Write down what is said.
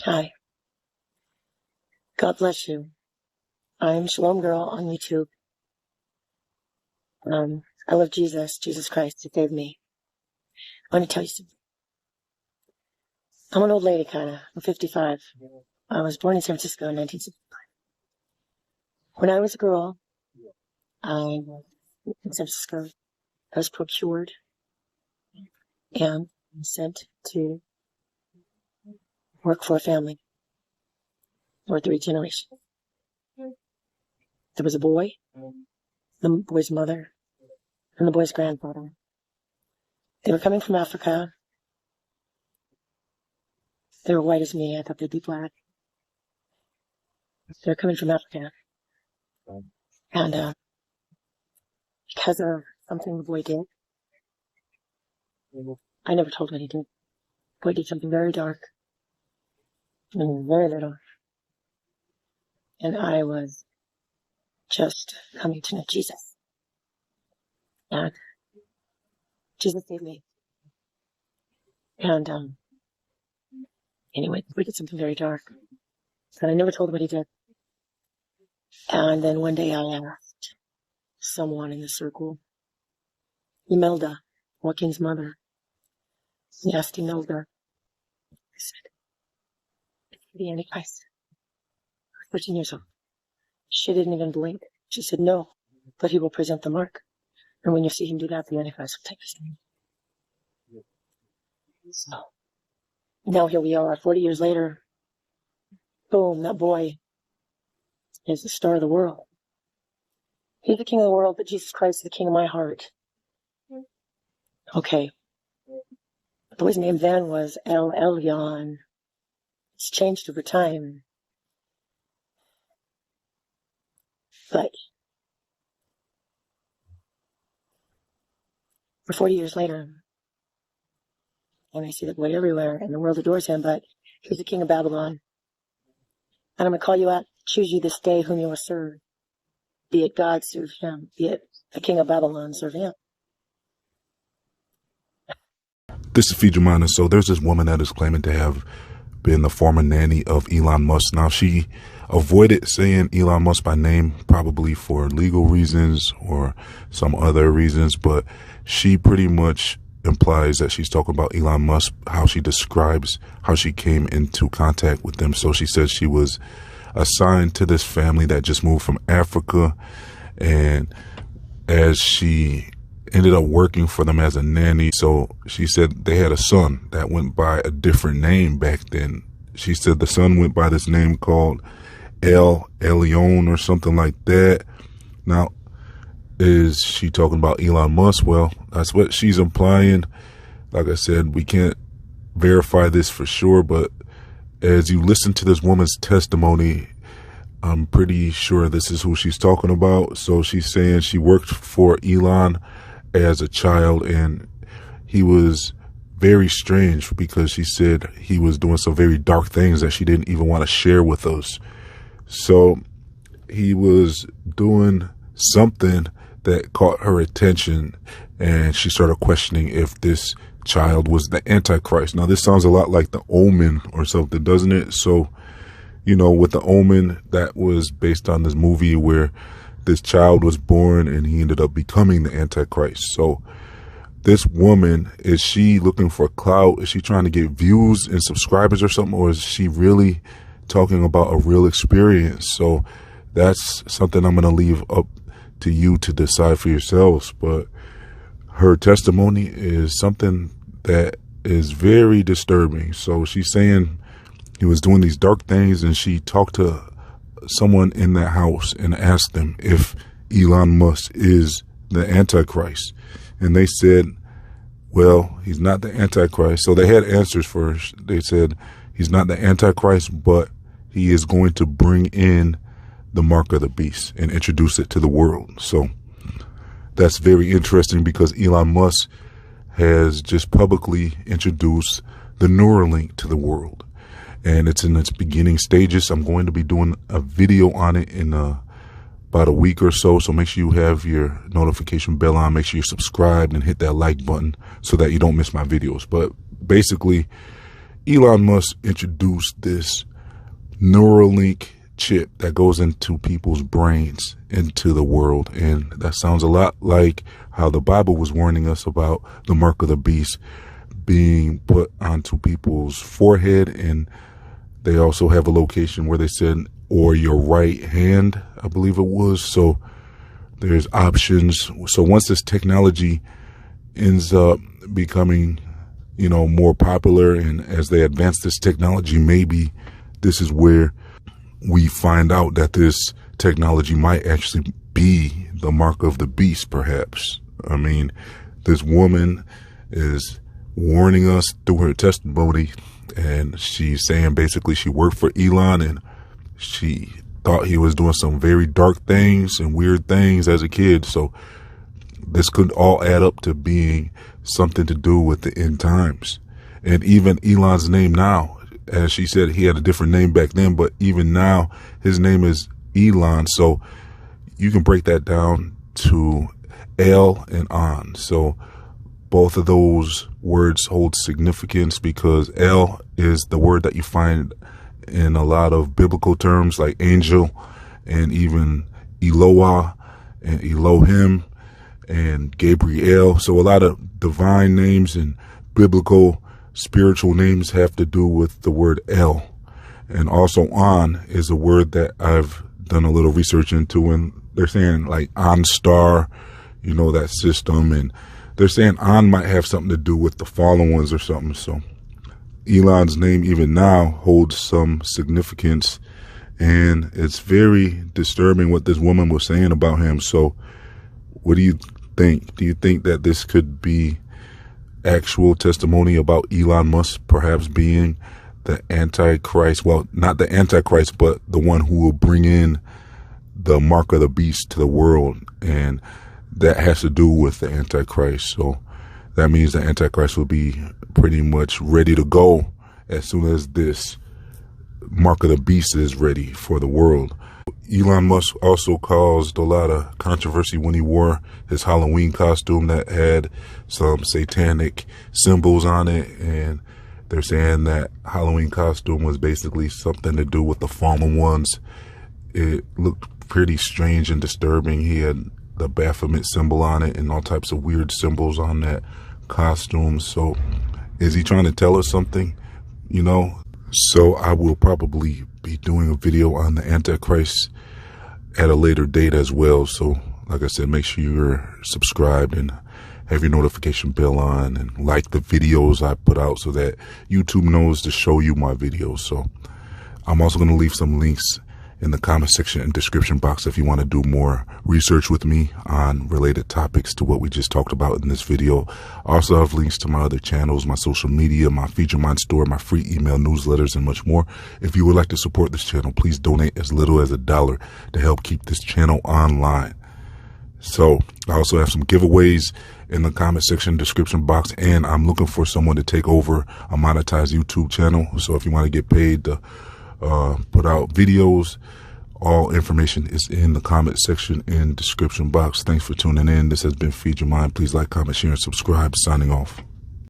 Hi, God bless you. I'm Shalom Girl on YouTube. I love Jesus Christ, He saved me. I want to tell you something. I'm an old lady, kinda. I'm 55. I was born in San Francisco in 1965. When I was a girl, I was in San Francisco. I was procured and sent to work for a family for 3 generations. There was a boy, the boy's mother, and the boy's grandfather. They were coming from Africa. They were white as me. I thought they'd be black. They were coming from Africa. And because of something the boy did, I never told what he did. The boy did something very dark and very little. And I was just coming to know Jesus. And Jesus saved me. And anyway, the boy did something very dark. And I never told what he did. And then one day I asked someone in the circle, Imelda, Joaquin's mother. I asked Imelda, I said, "Is he the Antichrist?" I was 13 years old. She didn't even blink. She said, "No, but he will present the mark. And when you see him do that, the Antichrist will take his name." So now here we are, 40 years later. Boom, that boy is the star of the world. He's the king of the world, but Jesus Christ is the king of my heart. Okay. The boy's name then was El Elyon. It's changed over time. But for 40 years later, and I see the boy everywhere, and the world adores him, but he's the king of Babylon. And I'm going to call you out, choose you this day whom you will serve. Be it God, serve him. Be it the king of Babylon, serve him. This is Feed Your Mind. So there's this woman that is claiming to have been the former nanny of Elon Musk. Now, she avoided saying Elon Musk by name, probably for legal reasons or some other reasons, but she pretty much implies that she's talking about Elon Musk, how she describes how she came into contact with them. So she says she was assigned to this family that just moved from Africa, and as she ended up working for them as a nanny. So she said they had a son that went by a different name back then. She said the son went by this name called El Elyon or something like that. Now, is she talking about Elon Musk? Well, that's what she's implying. Like I said, we can't verify this for sure, but as you listen to this woman's testimony, I'm pretty sure this is who she's talking about. So she's saying she worked for Elon as a child, and he was very strange because she said he was doing some very dark things that she didn't even want to share with us. So he was doing something that caught her attention, and she started questioning if this child was the Antichrist. Now, this sounds a lot like The Omen or something, doesn't it? So, you know, with The Omen, that was based on this movie where this child was born and he ended up becoming the Antichrist. So this woman, is she looking for clout? Is she trying to get views and subscribers or something? Or is she really talking about a real experience? So that's something I'm going to leave up to you to decide for yourselves. But her testimony is something that is very disturbing. So she's saying he was doing these dark things, and she talked to someone in that house and asked them if Elon Musk is the Antichrist. And they said, well, he's not the Antichrist. So they had answers for her. They said he's not the Antichrist, but he is going to bring in the mark of the beast and introduce it to the world. So that's very interesting because Elon Musk has just publicly introduced the Neuralink to the world, and it's in its beginning stages. I'm going to be doing a video on it in about a week or so. So make sure you have your notification bell on. Make sure you're subscribed and hit that like button so that you don't miss my videos. But basically, Elon Musk introduced this Neuralink chip that goes into people's brains into the world, and that sounds a lot like how the Bible was warning us about the mark of the beast being put onto people's forehead, and they also have a location where they said, or your right hand, I believe it was. So there's options. So once this technology ends up becoming, more popular, and as they advance this technology, maybe this is where we find out that this technology might actually be the mark of the beast, perhaps. I mean, this woman is warning us through her testimony, and she's saying basically she worked for Elon and she thought he was doing some very dark things and weird things as a kid. So this could all add up to being something to do with the end times. And even Elon's name now, as she said, he had a different name back then, but even now his name is Elon. So you can break that down to El and On. So both of those words hold significance, because El is the word that you find in a lot of biblical terms like angel, and even Eloah and Elohim and Gabriel. So a lot of divine names and biblical spiritual names have to do with the word El. And also On is a word that I've done a little research into, and they're saying like OnStar, that system, and they're saying On might have something to do with the fallen ones or something. So Elon's name even now holds some significance, and it's very disturbing what this woman was saying about him. So what do you think? Do you think that this could be actual testimony about Elon Musk perhaps being the Antichrist? Well, not the Antichrist, but the one who will bring in the mark of the beast to the world, and that has to do with the Antichrist. So that means the Antichrist will be pretty much ready to go as soon as this mark of the beast is ready for the world. Elon Musk also caused a lot of controversy when he wore his Halloween costume that had some satanic symbols on it, and they're saying that Halloween costume was basically something to do with the fallen ones. It looked pretty strange and disturbing. He had the Baphomet symbol on it and all types of weird symbols on that costume. So is he trying to tell us something? So I will probably be doing a video on the Antichrist at a later date as well. So like I said, make sure you're subscribed and have your notification bell on, and like the videos I put out so that YouTube knows to show you my videos. So I'm also going to leave some links in the comment section and description box if you want to do more research with me on related topics to what we just talked about in this video. I also have links to my other channels, my social media, my Feature Mind store, my free email newsletters, and much more. If you would like to support this channel, please donate as little as $1 to help keep this channel online. So I also have some giveaways in the comment section, description box, and I'm looking for someone to take over a monetized YouTube channel. So if you want to get paid to put out videos, all information is in the comment section and description box. Thanks for tuning in. This has been Feed Your Mind. Please like, comment, share, and subscribe. Signing off.